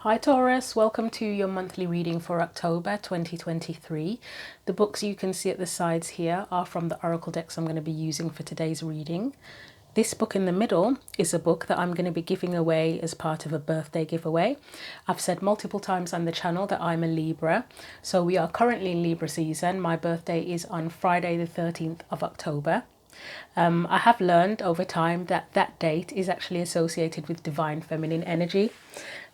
Hi Taurus, welcome to your monthly reading for October 2023. The books you can see at the sides here are from the oracle decks I'm going to be using for today's reading. This book in the middle is a book that I'm going to be giving away as part of a birthday giveaway. I've said multiple times on the channel that I'm a Libra, so we are currently in Libra season. My birthday is on Friday the 13th of October. I have learned over time that that date is actually associated with divine feminine energy.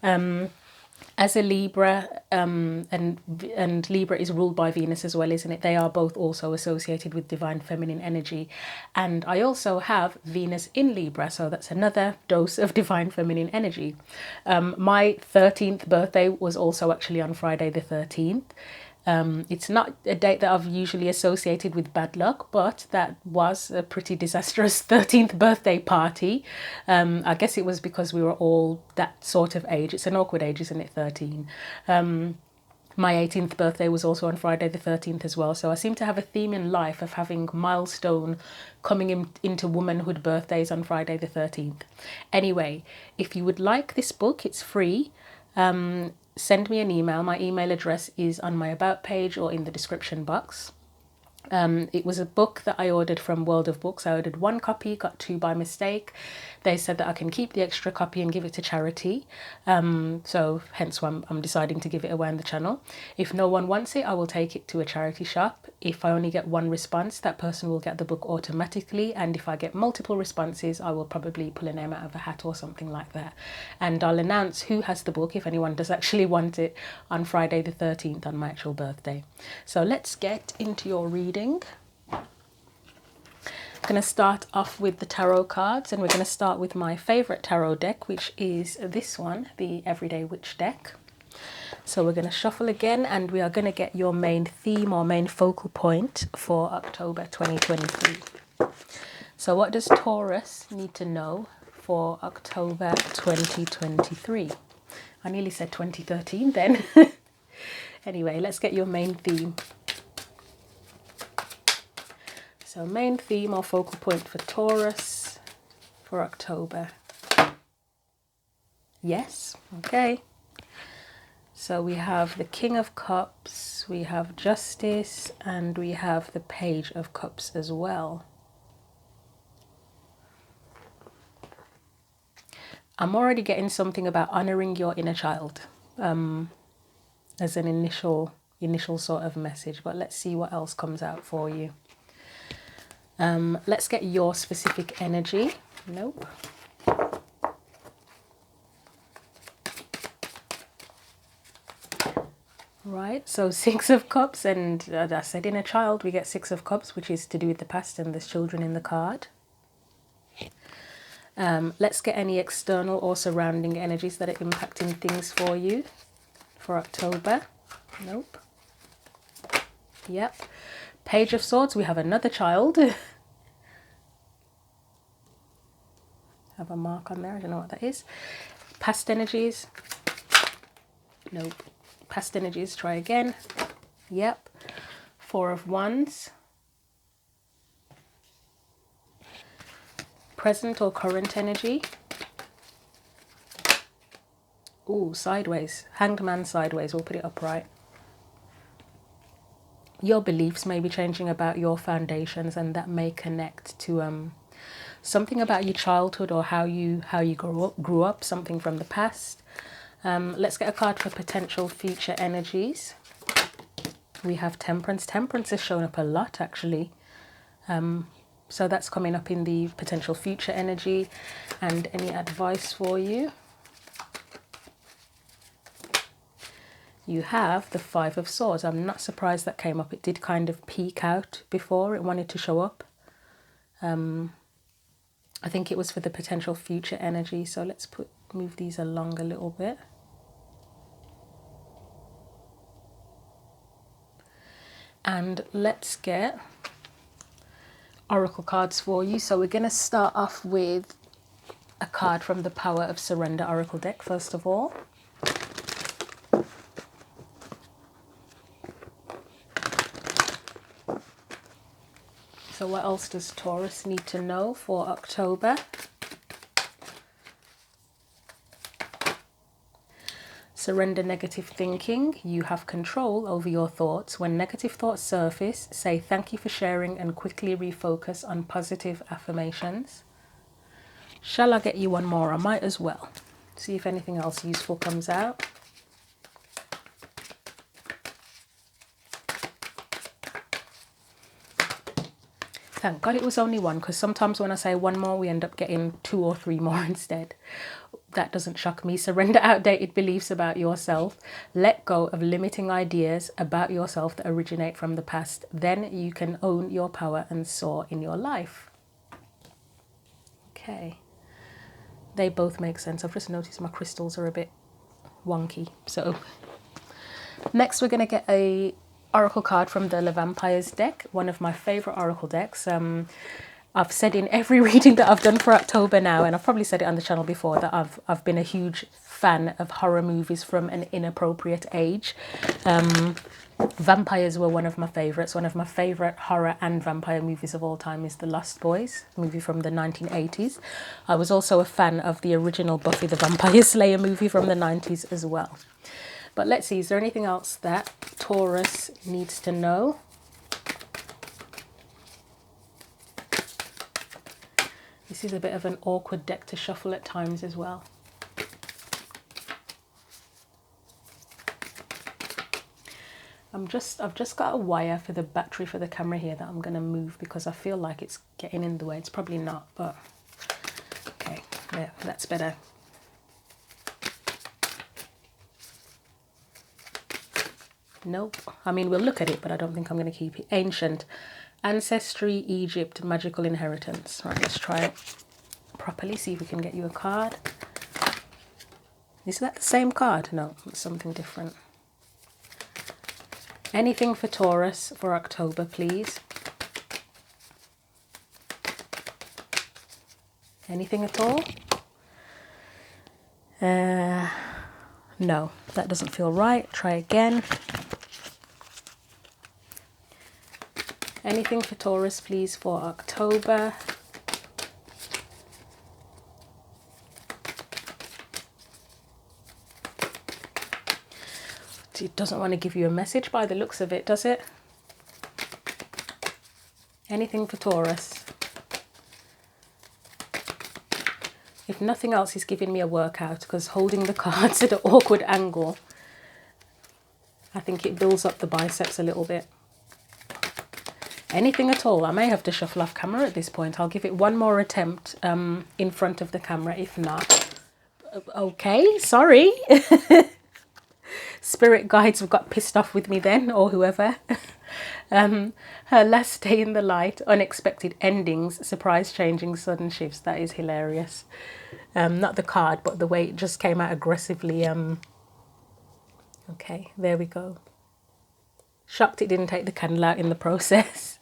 As a Libra, and Libra is ruled by Venus as well, isn't it? They are both also associated with divine feminine energy. And I also have Venus in Libra, so that's another dose of divine feminine energy. My 13th birthday was also actually on Friday the 13th. It's not a date that I've usually associated with bad luck, but that was a pretty disastrous 13th birthday party. I guess it was because we were all that sort of age. It's an awkward age, isn't it, 13? My 18th birthday was also on Friday the 13th as well. So I seem to have a theme in life of having milestone coming into womanhood birthdays on Friday the 13th. Anyway, if you would like this book, it's free. Send me an email. My email address is on my about page or in the description box. It was a book that I ordered from World of Books. I ordered one copy, got two by mistake. They said that I can keep the extra copy and give it to charity. So hence why I'm deciding to give it away on the channel. If no one wants it, I will take it to a charity shop. If I only get one response, that person will get the book automatically. And if I get multiple responses, I will probably pull a name out of a hat or something like that. And I'll announce who has the book, if anyone does actually want it, on Friday the 13th on my actual birthday. So let's get into your reading. I'm going to start off with the tarot cards, and we're going to start with my favorite tarot deck, which is this one, the Everyday Witch deck. So we're going to shuffle again, and we are going to get your main theme or main focal point for October 2023. So what does Taurus need to know for October 2023? I nearly said 2013 then. Anyway, let's get your main theme. So main theme or focal point for Taurus for October. Yes, okay. So we have the King of Cups, we have Justice, and we have the Page of Cups as well. I'm already getting something about honoring your inner child as an initial sort of message, but let's see what else comes out for you. Let's get your specific energy. Nope. Right, so Six of Cups, and I said in a child we get Six of Cups, which is to do with the past, and there's children in the card. Let's get any external or surrounding energies that are impacting things for you for October. Nope. Yep. Page of Swords, we have another child. Have a mark on there, I don't know what that is. Past energies. Nope. Past energies, try again. Yep. Four of Wands. Present or current energy. Ooh, sideways. Hanged Man sideways, we'll put it upright. Your beliefs may be changing about your foundations, and that may connect to something about your childhood or how you grew up, something from the past. Let's get a card for potential future energies. We have Temperance. Temperance has shown up a lot, actually. So that's coming up in the potential future energy. And any advice for you? You have the Five of Swords. I'm not surprised that came up. It did kind of peek out before. It wanted to show up. I think it was for the potential future energy. So let's move these along a little bit. And let's get oracle cards for you. So we're going to start off with a card from the Power of Surrender oracle deck, first of all. So what else does Taurus need to know for October? Surrender negative thinking. You have control over your thoughts. When negative thoughts surface, say thank you for sharing and quickly refocus on positive affirmations. Shall I get you one more? I might as well. See if anything else useful comes out. Thank God it was only one, because sometimes when I say one more, we end up getting 2 or 3 more instead. That doesn't shock me. Surrender outdated beliefs about yourself. Let go of limiting ideas about yourself that originate from the past. Then you can own your power and soar in your life. Okay. They both make sense. I've just noticed my crystals are a bit wonky. So next we're going to get a oracle card from the Le Vampires deck, one of my favorite oracle decks. I've said in every reading that I've done for October now, and I've probably said it on the channel before, that I've been a huge fan of horror movies from an inappropriate age. Vampires were one of my favourites. One of my favourite horror and vampire movies of all time is The Lost Boys, movie from the 1980s. I was also a fan of the original Buffy the Vampire Slayer movie from the 90s as well. But let's see, is there anything else that Taurus needs to know? This is a bit of an awkward deck to shuffle at times as well. I've just got a wire for the battery for the camera here that I'm going to move because I feel like it's getting in the way. It's probably not, but okay, yeah, that's better. Nope. I mean, we'll look at it, but I don't think I'm going to keep it. Ancient. Ancestry, Egypt, magical inheritance. Right, let's try it properly, see if we can get you a card. Is that the same card? No, it's something different. Anything for Taurus for October, please. Anything at all? No, that doesn't feel right. Try again. Anything for Taurus, please, for October. It doesn't want to give you a message by the looks of it, does it? Anything for Taurus. If nothing else, he's giving me a workout, because holding the cards at an awkward angle, I think it builds up the biceps a little bit. Anything at all. I may have to shuffle off camera at this point. I'll give it one more attempt in front of the camera. If not, okay, sorry. Spirit guides have got pissed off with me then, or whoever. Her last day in the light, unexpected endings, surprise changing, sudden shifts. That is hilarious. Not the card, but the way it just came out aggressively. Okay, there we go. Shocked it didn't take the candle out in the process.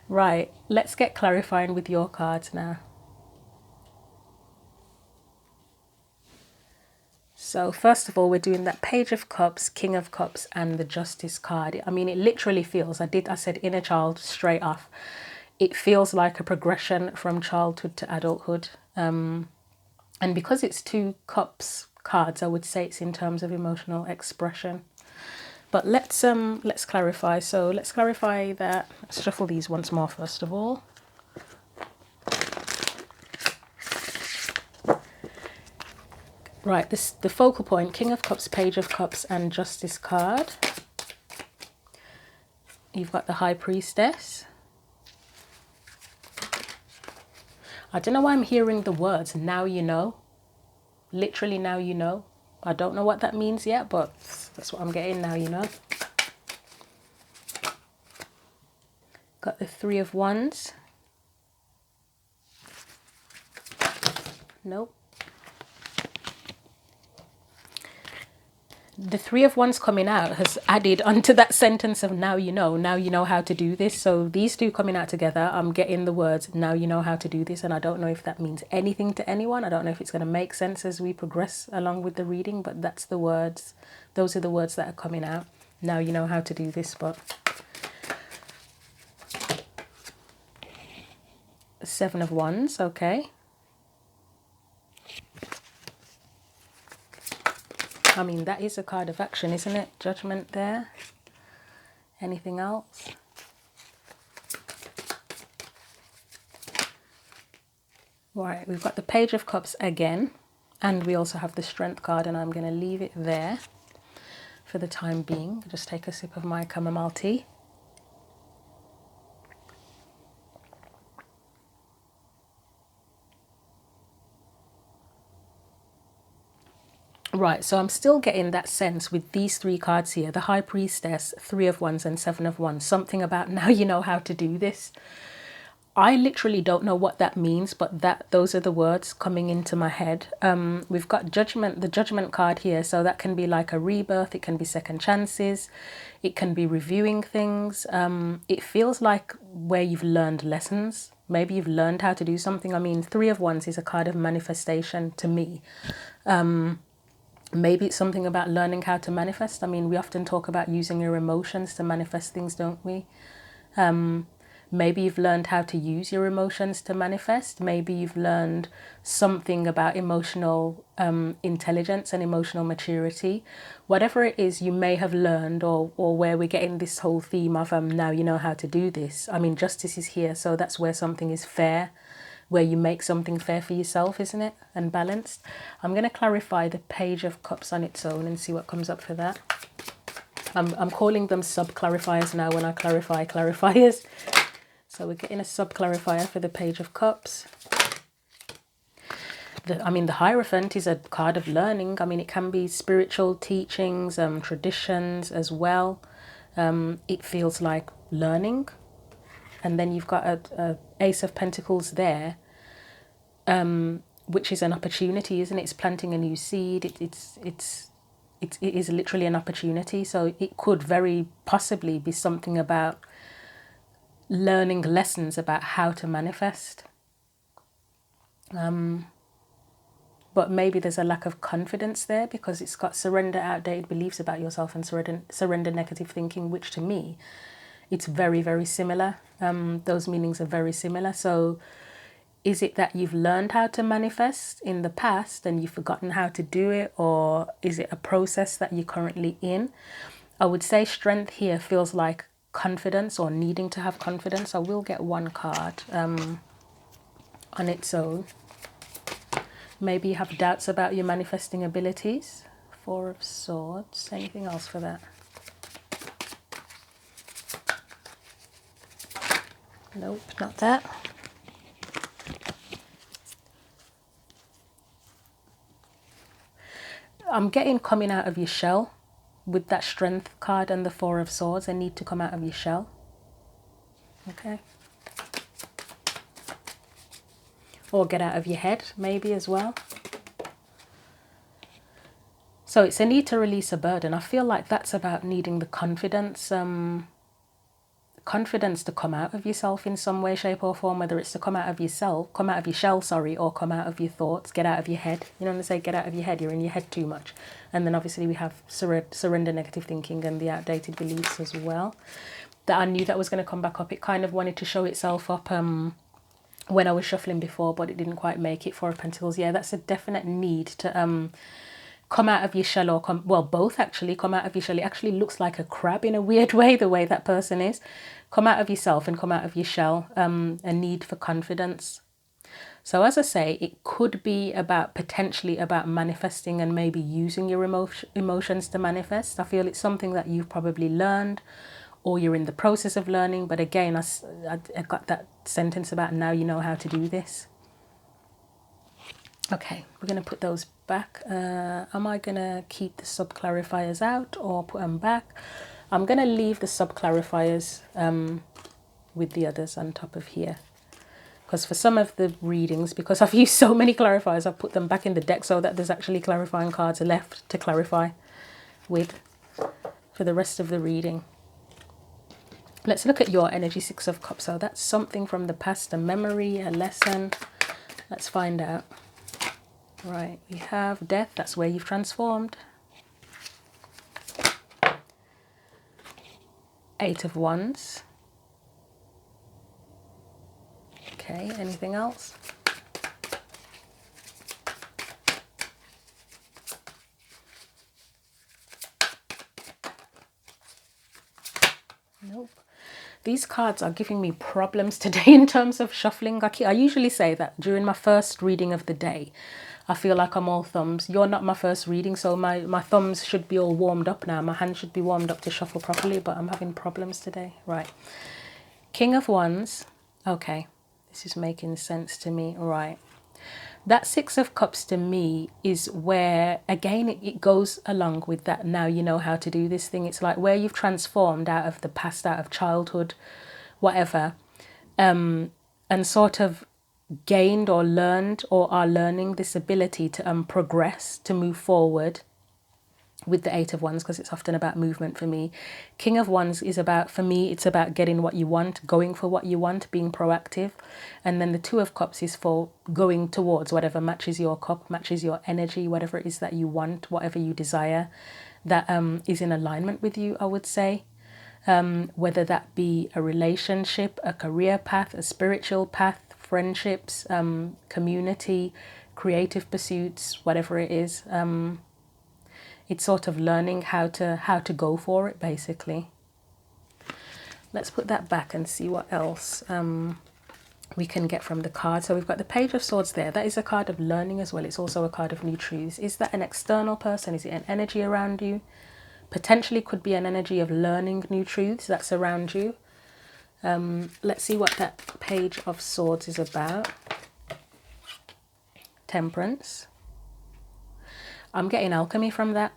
Right, let's get clarifying with your cards now. So first of all, we're doing that Page of Cups, King of Cups, and the Justice card. I mean, it literally feels, I said inner child straight off. It feels like a progression from childhood to adulthood. And because it's 2 cups cards, I would say it's in terms of emotional expression. But let's clarify. So let's clarify that. Let's shuffle these once more first of all. Right, the focal point, King of Cups, Page of Cups, and Justice card. You've got the High Priestess. I don't know why I'm hearing the words, now you know. Literally, now you know. I don't know what that means yet, but that's what I'm getting, now you know. Got the 3 of Wands. Nope. The 3 of Wands coming out has added onto that sentence of now you know how to do this. So these 2 coming out together, I'm getting the words now you know how to do this, and I don't know if that means anything to anyone. I don't know if it's going to make sense as we progress along with the reading, but that's the words. Those are the words that are coming out. Now you know how to do this. But 7 of Wands, okay. I mean, that is a card of action, isn't it? Judgment there. Anything else? Right, we've got the Page of Cups again, and we also have the Strength card, and I'm going to leave it there for the time being. Just take a sip of my chamomile tea. Right, so I'm still getting that sense with these three cards here, the High Priestess, Three of Wands and Seven of Wands, something about now you know how to do this. I literally don't know what that means, but those are the words coming into my head. We've got Judgment, the Judgment card here, so that can be like a rebirth, it can be second chances, it can be reviewing things. It feels like where you've learned lessons. Maybe you've learned how to do something. I mean, Three of Wands is a card of manifestation to me. Maybe it's something about learning how to manifest. I mean, we often talk about using your emotions to manifest things, don't we? Maybe you've learned how to use your emotions to manifest. Maybe you've learned something about emotional intelligence and emotional maturity. Whatever it is you may have learned, or where we're getting this whole theme of now you know how to do this. I mean, justice is here, so that's where something is fair, where you make something fair for yourself, isn't it? And balanced. I'm going to clarify the Page of Cups on its own and see what comes up for that. I'm calling them sub-clarifiers now when I clarify clarifiers. So we're getting a sub-clarifier for the Page of Cups. I mean, the Hierophant is a card of learning. I mean, it can be spiritual teachings, traditions as well. It feels like learning. And then you've got a Ace of Pentacles there, which is an opportunity, isn't it? It's planting a new seed. It is literally an opportunity. So it could very possibly be something about learning lessons about how to manifest. But maybe there's a lack of confidence there because it's got surrender outdated beliefs about yourself and surrender negative thinking, which to me, it's very, very similar. Those meanings are very similar. So is it that you've learned how to manifest in the past and you've forgotten how to do it? Or is it a process that you're currently in? I would say Strength here feels like confidence or needing to have confidence. I will get one card on its own. Maybe you have doubts about your manifesting abilities. Four of Swords. Anything else for that? Nope, not that. I'm getting coming out of your shell with that Strength card and the Four of Swords. I need to come out of your shell. Okay. Or get out of your head, maybe as well. So it's a need to release a burden. I feel like that's about needing the confidence, confidence to come out of yourself in some way, shape or form, whether it's to come out of yourself, come out of your shell, sorry, or come out of your thoughts, get out of your head. You know when they say get out of your head, you're in your head too much. And then obviously we have surrender negative thinking and the outdated beliefs as well. That I knew that was going to come back up. It kind of wanted to show itself up when I was shuffling before, but it didn't quite make it. Four of Pentacles. Yeah, that's a definite need to come out of your shell, or both actually. Come out of your shell. It actually looks like a crab in a weird way, the way that person is. Come out of yourself and come out of your shell. A need for confidence. So as I say, it could be potentially about manifesting and maybe using your emotions to manifest. I feel it's something that you've probably learned, or you're in the process of learning. But again, I got that sentence about now you know how to do this. Okay, we're going to put those back. Am I going to keep the sub-clarifiers out or put them back? I'm going to leave the sub-clarifiers with the others on top of here. Because for some of the readings, because I've used so many clarifiers, I've put them back in the deck so that there's actually clarifying cards left to clarify with for the rest of the reading. Let's look at your energy, Six of Cups. So that's something from the past, a memory, a lesson. Let's find out. Right, we have Death. That's where you've transformed. Eight of Wands. Okay, anything else? these cards are giving me problems today in terms of shuffling. I usually say that during my first reading of the day, I feel like I'm all thumbs. You're not my first reading, so my thumbs should be all warmed up now. My hands should be warmed up to shuffle properly, but I'm having problems today. Right. King of Wands. Okay, this is making sense to me. Right. That Six of Cups to me is where, again, it goes along with that. Now you know how to do this thing. It's like where you've transformed out of the past, out of childhood, whatever, and sort of gained or learned or are learning this ability to progress, to move forward with the Eight of Wands, because it's often about movement for me. King of Wands is about, for me, it's about getting what you want, going for what you want, being proactive. And then the Two of Cups is for going towards whatever matches your cup, matches your energy, whatever it is that you want, whatever you desire, that is in alignment with you, I would say. Whether that be a relationship, a career path, a spiritual path, friendships, community, creative pursuits, whatever it is. It's sort of learning how to go for it, basically. Let's put that back and see what else we can get from the card. So we've got the Page of Swords there. That is a card of learning as well. It's also a card of new truths. Is that an external person? Is it an energy around you? Potentially could be an energy of learning new truths that's around you. Let's see what that Page of Swords is about. Temperance. I'm getting alchemy from that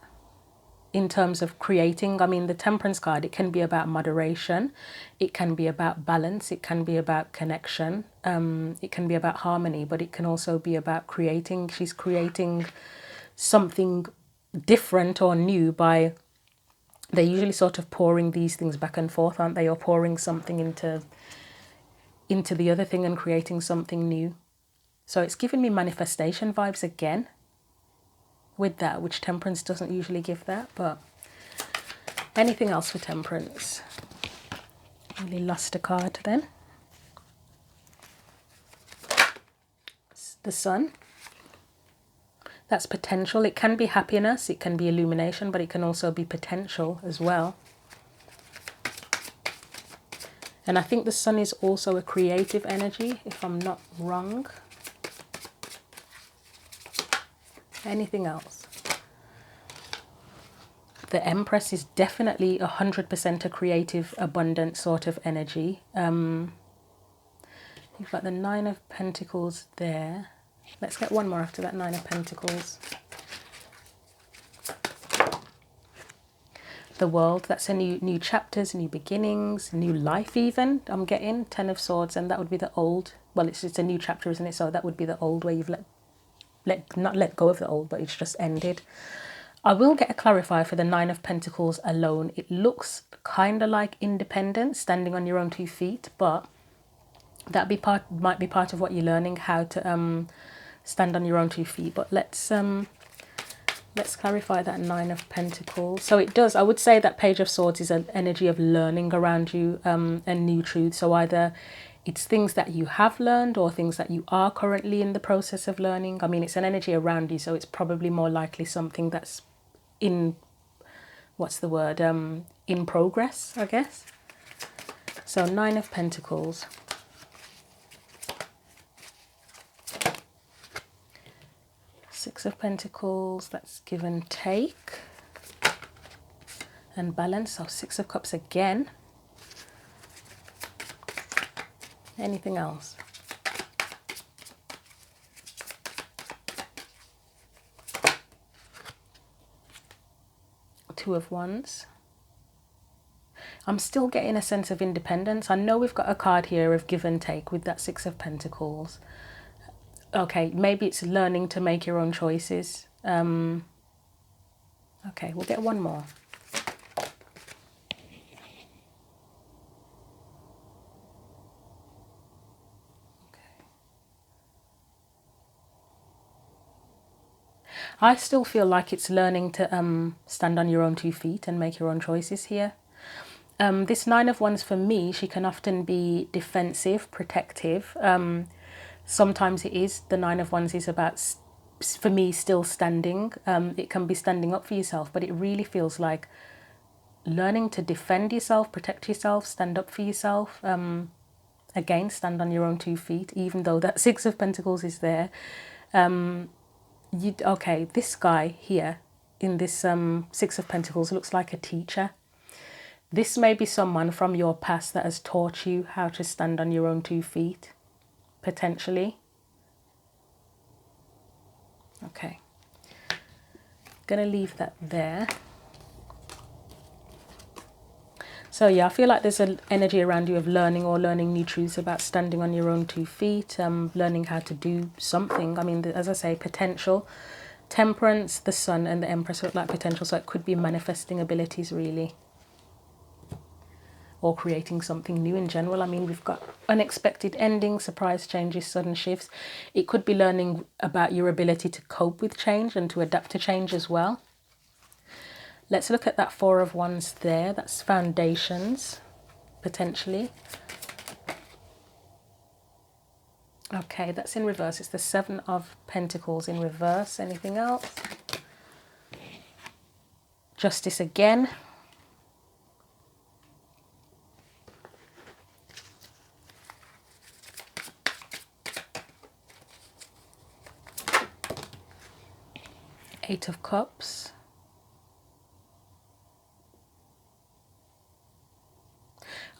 in terms of creating. I mean, the Temperance card, it can be about moderation. It can be about balance. It can be about connection. It can be about harmony, but it can also be about creating. She's creating something different or new by, they're usually sort of pouring these things back and forth, aren't they? Or pouring something into the other thing and creating something new. So it's giving me manifestation vibes again with that, which Temperance doesn't usually give that. But anything else for Temperance? Really lost a card then. The Sun. That's potential. It can be happiness, it can be illumination, but it can also be potential as well. And I think the Sun is also a creative energy, if I'm not wrong. Anything else? The Empress is definitely 100% a creative, abundant sort of energy. You've got the Nine of Pentacles there. Let's get one more after that Nine of Pentacles. The World, that's a new chapters, new beginnings, new life even. I'm getting Ten of Swords, and that would be the old. Well, it's a new chapter, isn't it? So that would be the old, where you've not let go of the old, but it's just ended. I will get a clarifier for the Nine of Pentacles alone. It looks kind of like independence, standing on your own 2 feet, but that might be part of what you're learning, how to stand on your own 2 feet. But let's clarify that Nine of Pentacles. So it does, I would say that Page of Swords is an energy of learning around you, and new truths. So either it's things that you have learned or things that you are currently in the process of learning. I mean, it's an energy around you, so it's probably more likely something that's in, what's the word, in progress, I guess. So Nine of Pentacles. Six of Pentacles, that's give and take and balance. So Six of Cups again. Anything else? Two of Wands. I'm still getting a sense of independence. I know we've got a card here of give and take with that Six of Pentacles. Okay, maybe it's learning to make your own choices. Okay, we'll get one more. I still feel like it's learning to stand on your own 2 feet and make your own choices here. This Nine of Wands, for me, she can often be defensive, protective. Sometimes it is. The Nine of Wands is about, for me, still standing. It can be standing up for yourself, but it really feels like learning to defend yourself, protect yourself, stand up for yourself. Again, stand on your own 2 feet, even though that Six of Pentacles is there. Okay, this guy here in this Six of Pentacles looks like a teacher. This may be someone from your past that has taught you how to stand on your own 2 feet, potentially. Okay, gonna leave that there. So yeah, I feel like there's an energy around you of learning or learning new truths about standing on your own 2 feet, learning how to do something. I mean, as I say, potential. Temperance, the Sun and the Empress look like potential, so it could be manifesting abilities really. Or creating something new in general. I mean, we've got unexpected endings, surprise changes, sudden shifts. It could be learning about your ability to cope with change and to adapt to change as well. Let's look at that Four of Wands there. That's foundations, potentially. Okay, that's in reverse. It's the Seven of Pentacles in reverse. Anything else? Justice again. Eight of Cups.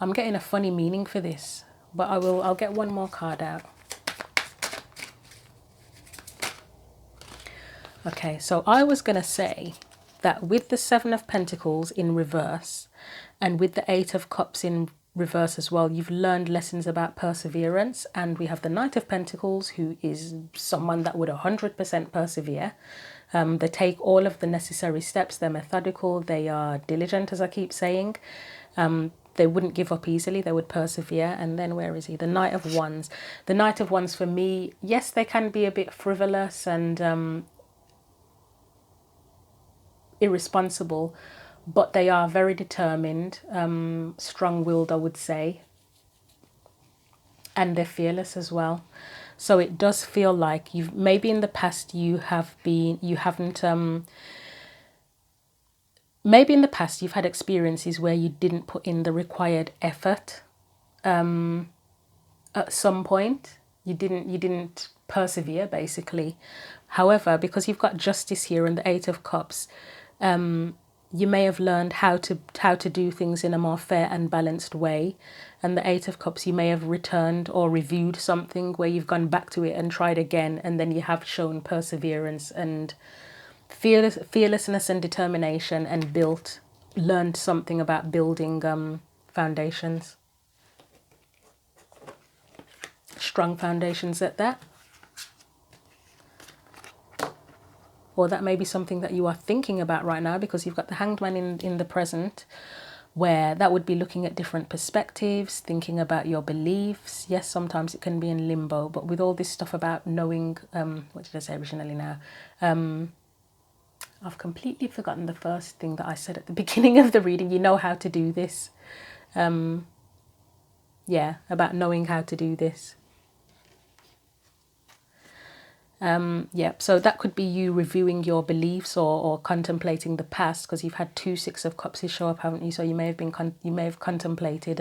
I'm getting a funny meaning for this, but I'll get one more card out. Okay, so I was going to say that with the Seven of Pentacles in reverse and with the Eight of Cups in reverse as well, you've learned lessons about perseverance. And we have the Knight of Pentacles, who is someone that would 100% persevere. They take all of the necessary steps. They're methodical. They are diligent, as I keep saying. They wouldn't give up easily. They would persevere. And then where is he? The Knight of Wands. The Knight of Wands for me, yes, they can be a bit frivolous and irresponsible, but they are very determined, strong-willed, I would say, and they're fearless as well. So it does feel like you've maybe in the past maybe in the past you've had experiences where you didn't put in the required effort. At some point you didn't persevere basically. However, because you've got Justice here and the Eight of Cups, you may have learned how to do things in a more fair and balanced way. And the Eight of Cups, you may have returned or reviewed something where you've gone back to it and tried again, and then you have shown perseverance and fearlessness and determination and learned something about building foundations. Strong foundations at that. Or that may be something that you are thinking about right now, because you've got the Hanged Man in the present, where that would be looking at different perspectives, thinking about your beliefs. Yes, sometimes it can be in limbo, but with all this stuff about knowing, what did I say originally now? I've completely forgotten the first thing that I said at the beginning of the reading. You know how to do this. Yeah, about knowing how to do this. Yeah, so that could be you reviewing your beliefs or contemplating the past, because you've had two Six of Cups show up, haven't you? So you may have contemplated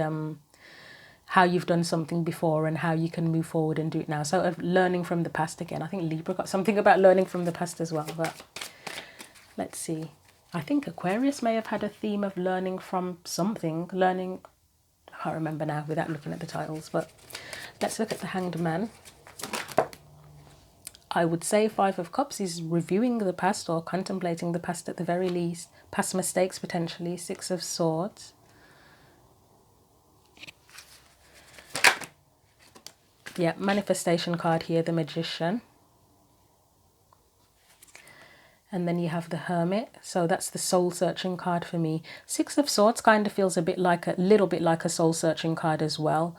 how you've done something before and how you can move forward and do it now. So learning from the past again. I think Libra got something about learning from the past as well, but let's see. I think Aquarius may have had a theme of learning from something. I can't remember now without looking at the titles, but let's look at the Hanged Man. I would say Five of Cups is reviewing the past or contemplating the past at the very least. Past mistakes potentially. Six of Swords. Yeah, manifestation card here, the Magician. And then you have the Hermit. So that's the soul searching card for me. Six of Swords kind of feels a little bit like a soul searching card as well.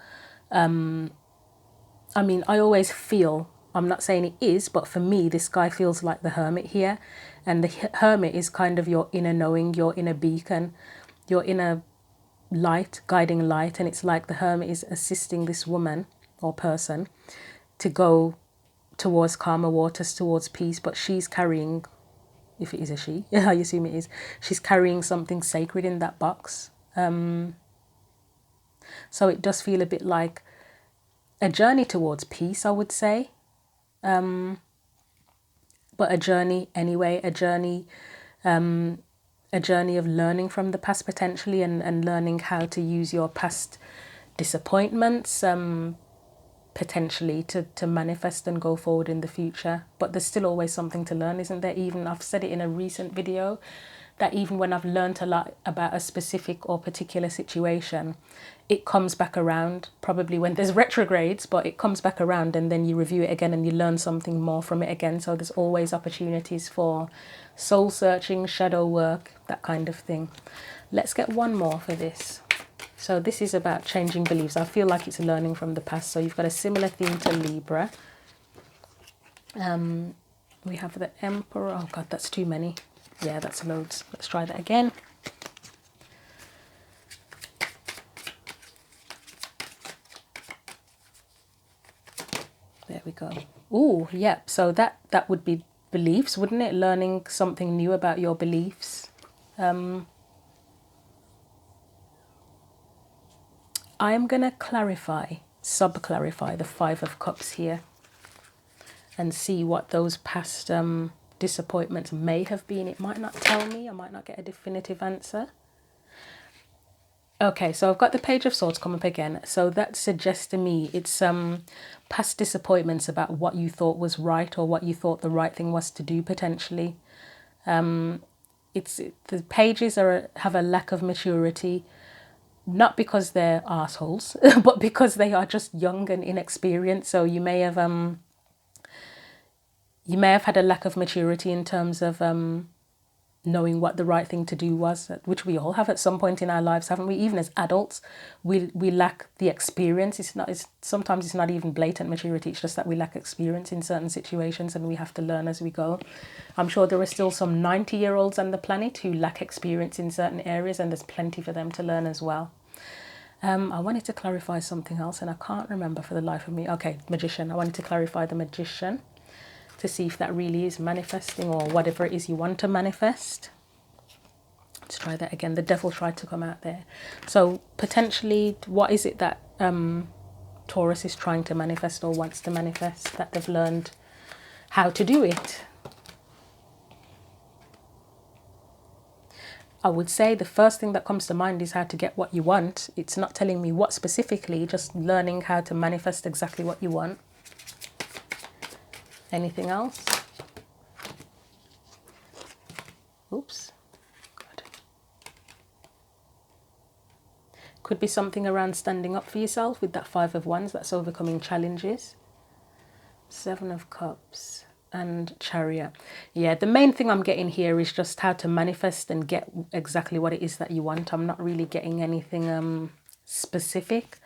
I mean, I always feel, I'm not saying it is, but for me, this guy feels like the Hermit here. And the Hermit is kind of your inner knowing, your inner beacon, your inner light, guiding light. And it's like the Hermit is assisting this woman or person to go towards calmer waters, towards peace. But she's carrying, if it is a she, I assume it is, she's carrying something sacred in that box. So it does feel a bit like a journey towards peace, I would say. But a journey anyway, a journey of learning from the past potentially, and learning how to use your past disappointments potentially to manifest and go forward in the future. But there's still always something to learn, isn't there? Even I've said it in a recent video that even when I've learned a lot about a specific or particular situation, it comes back around, probably when there's retrogrades, but it comes back around, and then you review it again and you learn something more from it again. So there's always opportunities for soul searching, shadow work, that kind of thing. Let's get one more for this. So this is about changing beliefs. I feel like it's learning from the past. So you've got a similar theme to Libra. We have the Emperor. Oh God, that's too many. Yeah, that's loads. Let's try that again. There we go. Oh, yep. So that would be beliefs, wouldn't it? Learning something new about your beliefs. I'm going to clarify, sub-clarify the Five of Cups here and see what those past disappointments may have been. It might not tell me. I might not get a definitive answer. Okay, so I've got the Page of Swords come up again. So that suggests to me it's past disappointments about what you thought was right or what you thought the right thing was to do potentially. The pages have a lack of maturity. Not because they're assholes, but because they are just young and inexperienced. So you may have had a lack of maturity in terms of knowing what the right thing to do was, which we all have at some point in our lives, haven't we? Even as adults, we lack the experience. Sometimes it's not even blatant maturity. It's just that we lack experience in certain situations, and we have to learn as we go. I'm sure there are still some 90-year-olds on the planet who lack experience in certain areas, and there's plenty for them to learn as well. I wanted to clarify something else, and I can't remember for the life of me. Okay, Magician. I wanted to clarify the Magician to see if that really is manifesting or whatever it is you want to manifest. Let's try that again. The Devil tried to come out there. So potentially, what is it that Taurus is trying to manifest or wants to manifest, that they've learned how to do it? I would say the first thing that comes to mind is how to get what you want. It's not telling me what specifically, just learning how to manifest exactly what you want. Anything else? Oops. Good. Could be something around standing up for yourself with that Five of Wands. That's overcoming challenges. Seven of Cups and Chariot. Yeah, the main thing I'm getting here is just how to manifest and get exactly what it is that you want. I'm not really getting anything specific.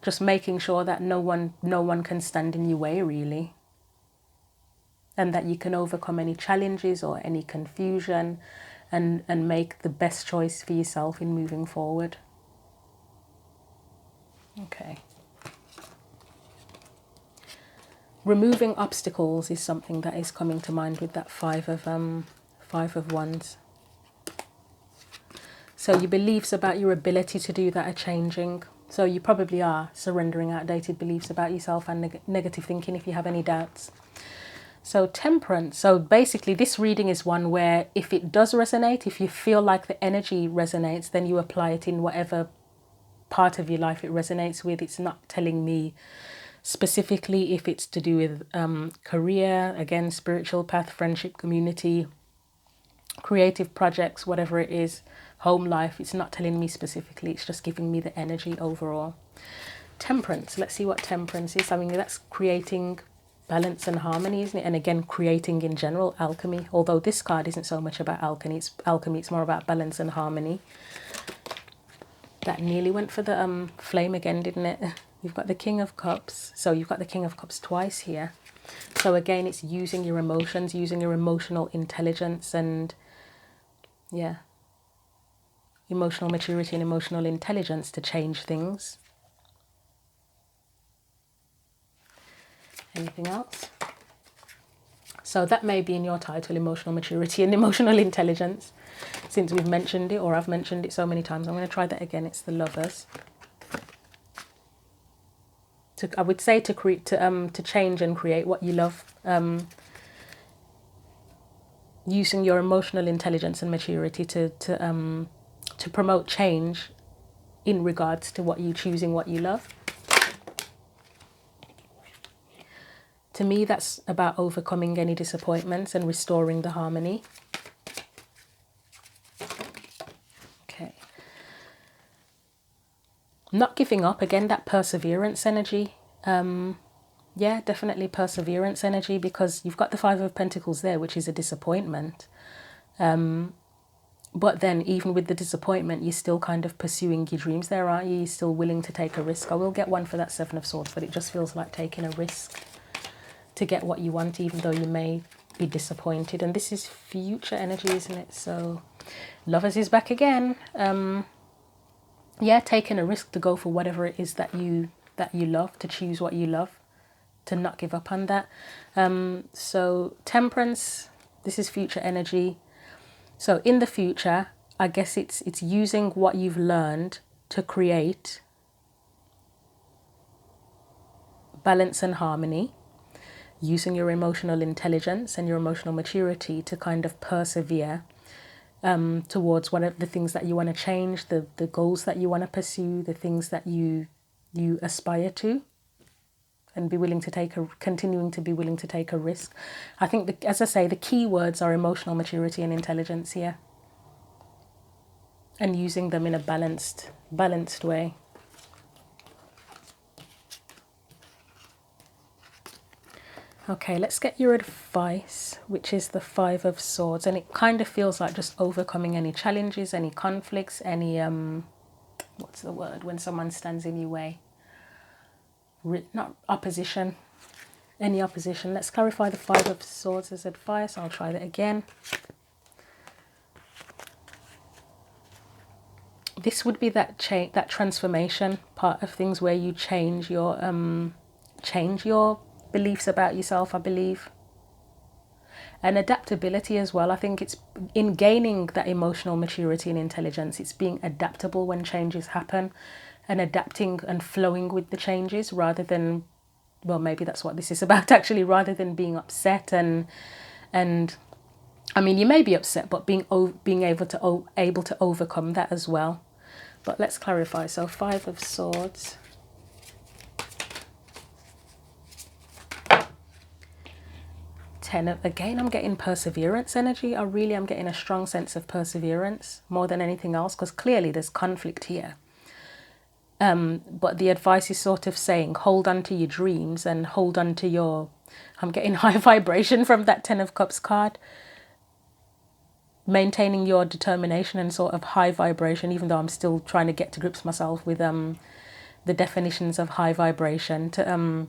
Just making sure that no one can stand in your way, really. And that you can overcome any challenges or any confusion and make the best choice for yourself in moving forward. Okay. Removing obstacles is something that is coming to mind with that Five of Wands. So your beliefs about your ability to do that are changing. So you probably are surrendering outdated beliefs about yourself and negative thinking if you have any doubts. So Temperance. So basically this reading is one where if it does resonate, if you feel like the energy resonates, then you apply it in whatever part of your life it resonates with. It's not telling me specifically if it's to do with career, again, spiritual path, friendship, community, creative projects, whatever it is, home life. It's not telling me specifically. It's just giving me the energy overall. Temperance. Let's see what Temperance is. I mean, that's creating balance and harmony, isn't it? And again, creating in general, alchemy. Although this card isn't so much about alchemy. It's more about balance and harmony. That nearly went for the flame again, didn't it? You've got the King of Cups. So you've got the King of Cups twice here. So again, it's using your emotions, using your emotional intelligence and, yeah, emotional maturity and emotional intelligence to change things. Anything else? So that may be in your title, emotional maturity and emotional intelligence, since we've mentioned it, or I've mentioned it so many times. I'm going to try that again. It's the Lovers. I would say to change and create what you love, using your emotional intelligence and maturity to promote change in regards to what you choosing, what you love. To me, that's about overcoming any disappointments and restoring the harmony. Okay. Not giving up, again, that perseverance energy. Yeah, definitely perseverance energy, because you've got the Five of Pentacles there, which is a disappointment. But then even with the disappointment, you're still kind of pursuing your dreams there, aren't you? You're still willing to take a risk. I will get one for that Seven of Swords, but it just feels like taking a risk to get what you want, even though you may be disappointed. And this is future energy, isn't it? So Lovers is back again. Yeah, taking a risk to go for whatever it is that you love, to choose what you love, to not give up on that. So Temperance, this is future energy. So in the future, I guess it's using what you've learned to create balance and harmony, using your emotional intelligence and your emotional maturity to kind of persevere towards whatever the things that you want to change, the goals that you want to pursue, the things that you aspire to, and be willing to continuing to be willing to take a risk. I think, as I say, the key words are emotional maturity and intelligence here, and using them in a balanced way. Okay, let's get your advice, which is the Five of Swords. And it kind of feels like just overcoming any challenges, any conflicts, any, what's the word, when someone stands in your way? Not opposition, any opposition. Let's clarify the Five of Swords as advice. I'll try that again. This would be that transformation part of things, where you change your beliefs about yourself, I believe. And adaptability as well. I think it's in gaining that emotional maturity and intelligence, it's being adaptable when changes happen, and adapting and flowing with the changes, rather than, well, maybe that's what this is about actually, rather than being upset and I mean, you may be upset, but being able to overcome that as well. But let's clarify. So Five of Swords. Again, I'm getting perseverance energy. I really am getting a strong sense of perseverance more than anything else, because clearly there's conflict here. But the advice is sort of saying, hold on to your dreams and hold on to your, I'm getting high vibration from that Ten of Cups card. Maintaining your determination and sort of high vibration, even though I'm still trying to get to grips myself with the definitions of high vibration, to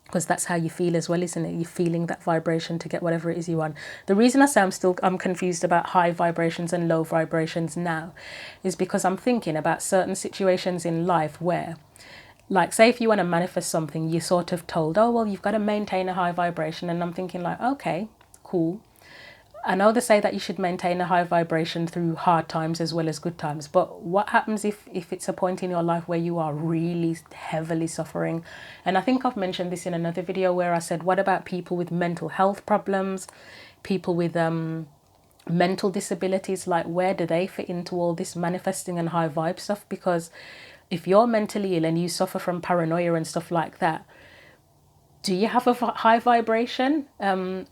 because that's how you feel as well, isn't it? You're feeling that vibration to get whatever it is you want. The reason I say I'm confused about high vibrations and low vibrations now is because I'm thinking about certain situations in life where, like, say if you want to manifest something, you're sort of told, oh, well, you've got to maintain a high vibration. And I'm thinking like, okay, cool. I know they say that you should maintain a high vibration through hard times as well as good times, but what happens if it's a point in your life where you are really heavily suffering? And I think I've mentioned this in another video where I said, what about people with mental health problems, people with mental disabilities? Like, where do they fit into all this manifesting and high vibe stuff? Because if you're mentally ill and you suffer from paranoia and stuff like that, do you have a high vibration?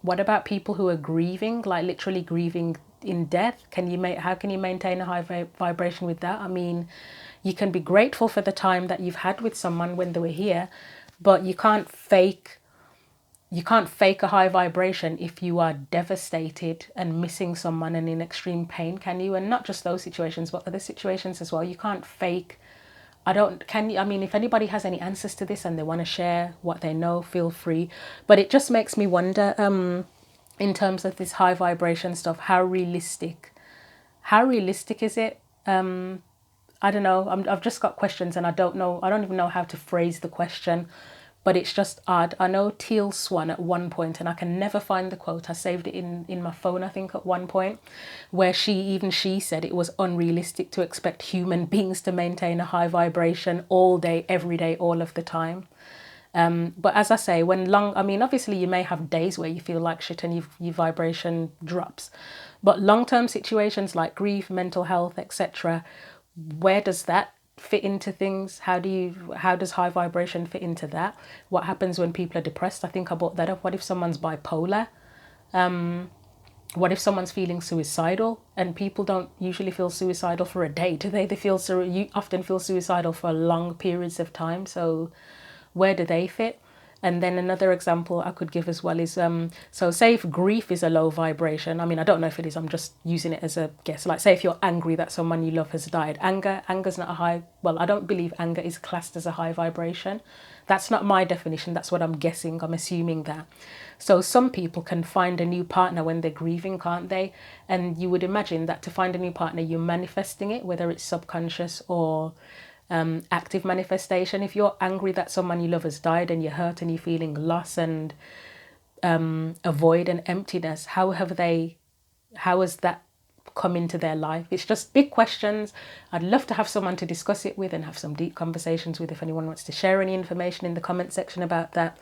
What about people who are grieving, like literally grieving in death? How can you maintain a high vibration with that? I mean, you can be grateful for the time that you've had with someone when they were here, but you can't fake a high vibration if you are devastated and missing someone and in extreme pain, can you? And not just those situations, but other situations as well. You can't fake. I mean, if anybody has any answers to this and they want to share what they know, feel free. But it just makes me wonder, in terms of this high vibration stuff, how realistic is it? I don't know. I've just got questions and I don't even know how to phrase the question. but it's just odd. I know Teal Swan at one point, and I can never find the quote. I saved it in my phone, I think, at one point, where she said it was unrealistic to expect human beings to maintain a high vibration all day, every day, all of the time. But as I say, I mean, obviously you may have days where you feel like shit and your vibration drops. But long-term situations like grief, mental health, etc., where does that fit into things? How does high vibration fit into that? What happens when people are depressed? I think I brought that up. What if someone's bipolar? What if someone's feeling suicidal? And people don't usually feel suicidal for a day, do they? You often feel suicidal for long periods of time. So where do they fit? And then another example I could give as well is, so say if grief is a low vibration, I mean, I don't know if it is, I'm just using it as a guess. Like say if you're angry that someone you love has died, anger's not a high, well, I don't believe anger is classed as a high vibration. That's not my definition, that's what I'm guessing, I'm assuming that. So some people can find a new partner when they're grieving, can't they? And you would imagine that to find a new partner, you're manifesting it, whether it's subconscious or active manifestation. If you're angry that someone you love has died and you're hurt and you're feeling loss and a void and emptiness, how has that come into their life? It's just big questions. I'd love to have someone to discuss it with and have some deep conversations with. If anyone wants to share any information in the comment section about that,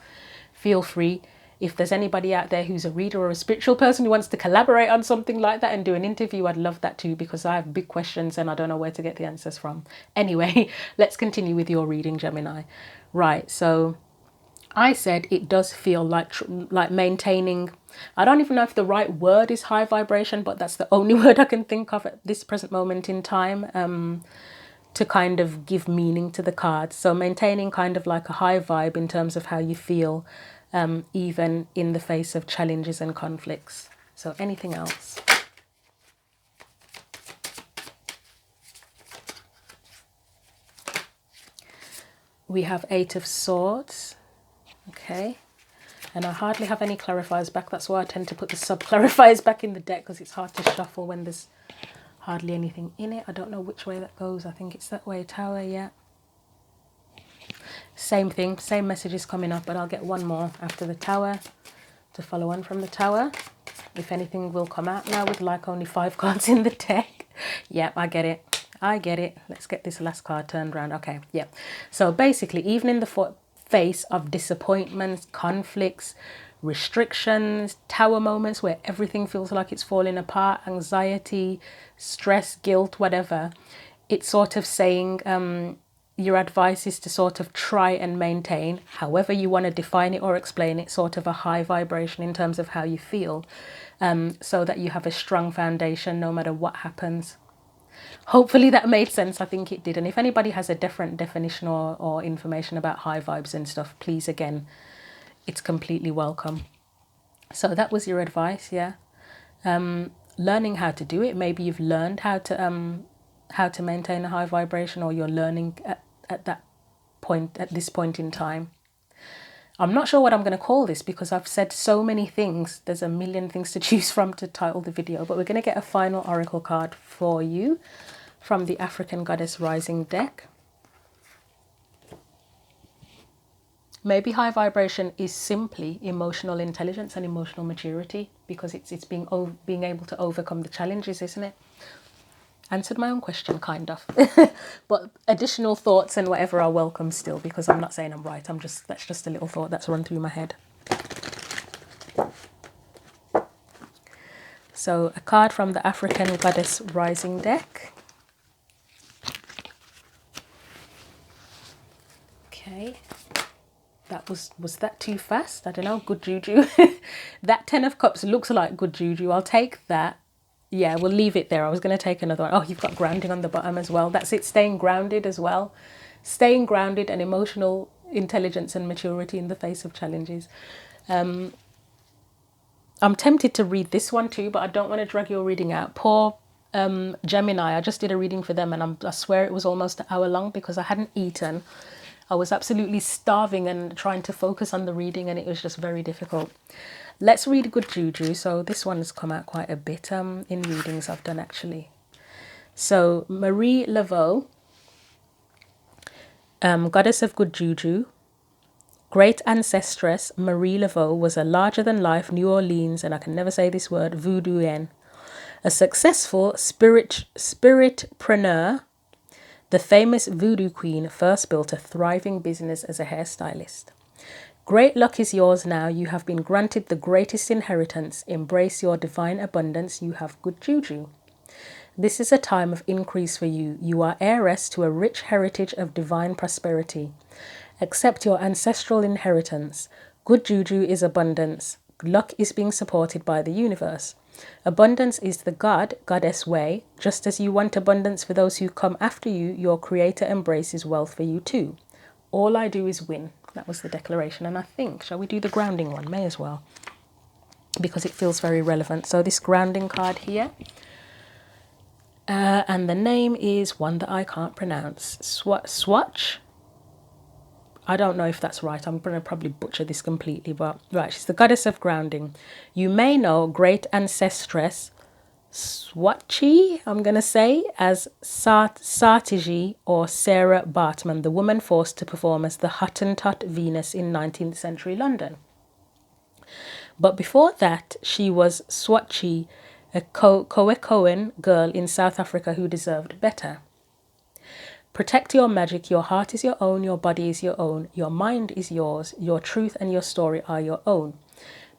feel free. If there's anybody out there who's a reader or a spiritual person who wants to collaborate on something like that and do an interview, I'd love that too, because I have big questions and I don't know where to get the answers from. Anyway, let's continue with your reading, Gemini. Right, so I said it does feel like maintaining, I don't even know if the right word is high vibration, but that's the only word I can think of at this present moment in time, to kind of give meaning to the cards. So maintaining kind of like a high vibe in terms of how you feel, even in the face of challenges and conflicts. So anything else? We have 8 of Swords. Okay. And I hardly have any clarifiers back. That's why I tend to put the sub-clarifiers back in the deck, because it's hard to shuffle when there's hardly anything in it. I don't know which way that goes. I think it's that way. Tower, yeah. Same thing, same messages coming up, but I'll get one more after the Tower to follow on from the Tower. If anything will come out now with like only 5 cards in the deck. Yeah, I get it. I get it. Let's get this last card turned around. Okay, yeah. So basically, even in the face of disappointments, conflicts, restrictions, Tower moments where everything feels like it's falling apart, anxiety, stress, guilt, whatever, it's sort of saying, your advice is to sort of try and maintain, however you want to define it or explain it, sort of a high vibration in terms of how you feel, so that you have a strong foundation no matter what happens. Hopefully that made sense. I think it did. And if anybody has a different definition or information about high vibes and stuff, please, again, it's completely welcome. So that was your advice, yeah. Learning how to do it. Maybe you've learned how to maintain a high vibration, or you're learning at that point, at this point in time. I'm not sure what I'm going to call this because I've said so many things. There's a million things to choose from to title the video, but we're going to get a final oracle card for you from the African Goddess Rising deck. Maybe high vibration is simply emotional intelligence and emotional maturity, because it's being able to overcome the challenges, isn't it? Answered my own question, kind of. But additional thoughts and whatever are welcome still, because I'm not saying I'm right. That's just a little thought that's run through my head. So a card from the African Goddess Rising deck. Okay. That was that too fast? I don't know. Good juju. That 10 of Cups looks like good juju. I'll take that. Yeah, we'll leave it there. I was going to take another one. Oh, you've got grounding on the bottom as well. That's it, staying grounded as well. Staying grounded and emotional intelligence and maturity in the face of challenges. I'm tempted to read this one too, but I don't want to drag your reading out. Poor Gemini. I just did a reading for them, and I swear it was almost an hour long because I hadn't eaten. I was absolutely starving and trying to focus on the reading, and it was just very difficult. Let's read good juju. So this one has come out quite a bit in readings I've done, actually. So Marie Laveau, Goddess of Good Juju, Great ancestress Marie Laveau was a larger-than-life New Orleans, and I can never say this word, voodooienne. A successful spiritpreneur, the famous voodoo queen first built a thriving business as a hairstylist. Great luck is yours now. You have been granted the greatest inheritance. Embrace your divine abundance. You have good juju. This is a time of increase for you. You are heiress to a rich heritage of divine prosperity. Accept your ancestral inheritance. Good juju is abundance. Luck is being supported by the universe. Abundance is the goddess way. Just as you want abundance for those who come after you, your creator embraces wealth for you too. All I do is win. That was the declaration. And I think, shall we do the grounding one? May as well, because it feels very relevant. So this grounding card here, and the name is one that I can't pronounce. Swatch. I don't know if that's right. I'm going to probably butcher this completely, but right, she's the goddess of grounding. You may know great ancestress Swatchi, I'm going to say, as Sartiji or Sarah Bartman, the woman forced to perform as the Hottentot Venus in 19th century London. But before that, she was Swatchi, a Khoekoan girl in South Africa who deserved better. Protect your magic. Your heart is your own. Your body is your own. Your mind is yours. Your truth and your story are your own.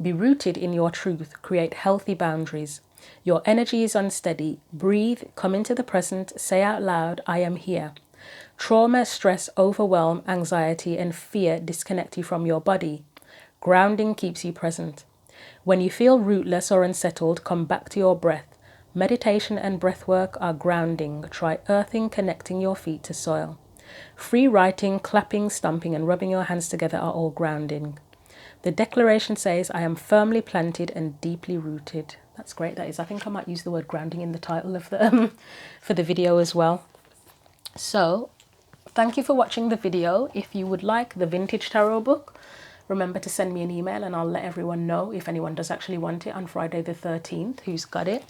Be rooted in your truth. Create healthy boundaries. Your energy is unsteady. Breathe. Come into the present. Say out loud, I am here. Trauma, stress, overwhelm, anxiety, and fear disconnect you from your body. Grounding keeps you present. When you feel rootless or unsettled, come back to your breath. Meditation and breathwork are grounding. Try earthing, connecting your feet to soil. Free writing, clapping, stomping, and rubbing your hands together are all grounding. The declaration says, I am firmly planted and deeply rooted. That's great, that is. I think I might use the word grounding in the title of the for the video as well. So, thank you for watching the video. If you would like the vintage tarot book, remember to send me an email and I'll let everyone know, if anyone does actually want it, on Friday the 13th, who's got it.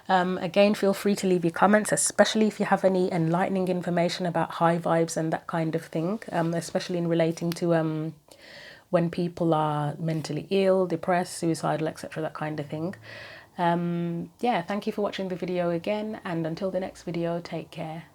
Again, feel free to leave your comments, especially if you have any enlightening information about high vibes and that kind of thing, especially in relating to when people are mentally ill, depressed, suicidal, etc., that kind of thing. Yeah, thank you for watching the video again, and until the next video, take care.